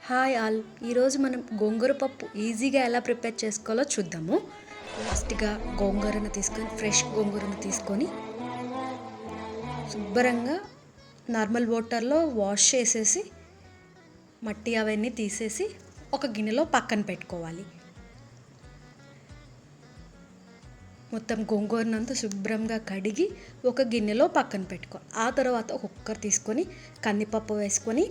Hi all, ఈరోజు మనం గోంగూర పప్పు ఈజీగా ఎలా ప్రిపేర్ చేసుకోవాలో చూద్దాము. ఫస్ట్గా గోంగూరను తీసుకొని ఫ్రెష్ గోంగూరను తీసుకొని శుభ్రంగా నార్మల్ వాటర్లో వాష్ చేసేసి మట్టి అవన్నీ తీసేసి ఒక గిన్నెలో పక్కన పెట్టుకోవాలి. మొత్తం గోంగూరనంతా శుభ్రంగా కడిగి ఒక గిన్నెలో పక్కన పెట్టుకోవాలి. ఆ తర్వాత ఒక కుక్కర్ తీసుకొని కందిపప్పు వేసుకొని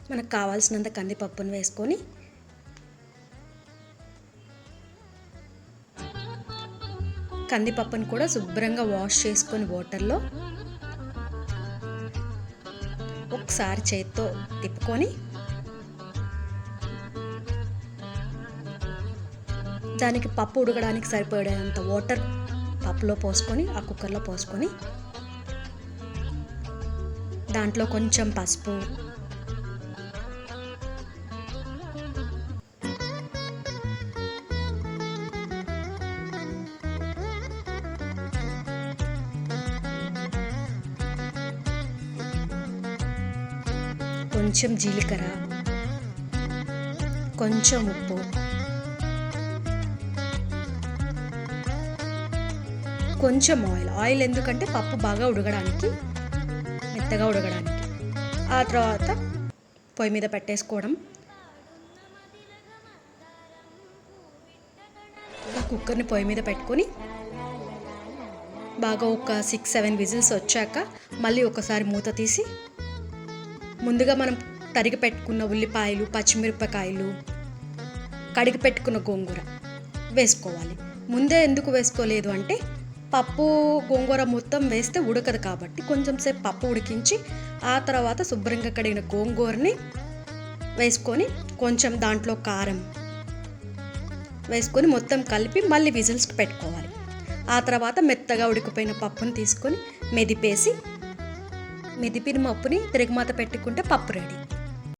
మనకు కావాల్సినంత కందిపప్పును వేసుకొని కందిపప్పును కూడా శుభ్రంగా వాష్ చేసుకొని వాటర్లో ఒకసారి చేత్తో తిప్పుకొని దానికి పప్పు ఉడకడానికి సరిపడేంత వాటర్ పప్పులో పోసుకొని ఆ కుక్కర్లో పోసుకొని దాంట్లో కొంచెం పసుపు, కొంచెం జీలకర్ర, కొంచెం ఉప్పు, కొంచెం ఆయిల్ ఎందుకంటే పప్పు బాగా ఉడకడానికి, మెత్తగా ఉడకడానికి. ఆ తర్వాత పొయ్యి మీద పెట్టేసుకోవడం. కుక్కర్ని పొయ్యి మీద పెట్టుకొని బాగా ఒక 6-7 విజిల్స్ వచ్చాక మళ్ళీ ఒకసారి మూత తీసి ముందుగా మనం తరిగి పెట్టుకున్న ఉల్లిపాయలు, పచ్చిమిరపకాయలు, కడిగి పెట్టుకున్న గోంగూర వేసుకోవాలి. ముందే ఎందుకు వేసుకోలేదు అంటే పప్పు గోంగూర మొత్తం వేస్తే ఉడకదు కాబట్టి కొంచెం సేపు పప్పు ఉడికించి ఆ తర్వాత శుభ్రంగా కడిగిన గోంగూరని వేసుకొని కొంచెం దాంట్లో కారం వేసుకొని మొత్తం కలిపి మళ్ళీ విజిల్స్కి పెట్టుకోవాలి. ఆ తర్వాత మెత్తగా ఉడికిపోయిన పప్పుని తీసుకొని మెదిపిన పప్పుని తిరగమాత పెట్టుకుంటే పప్పు రెడీ.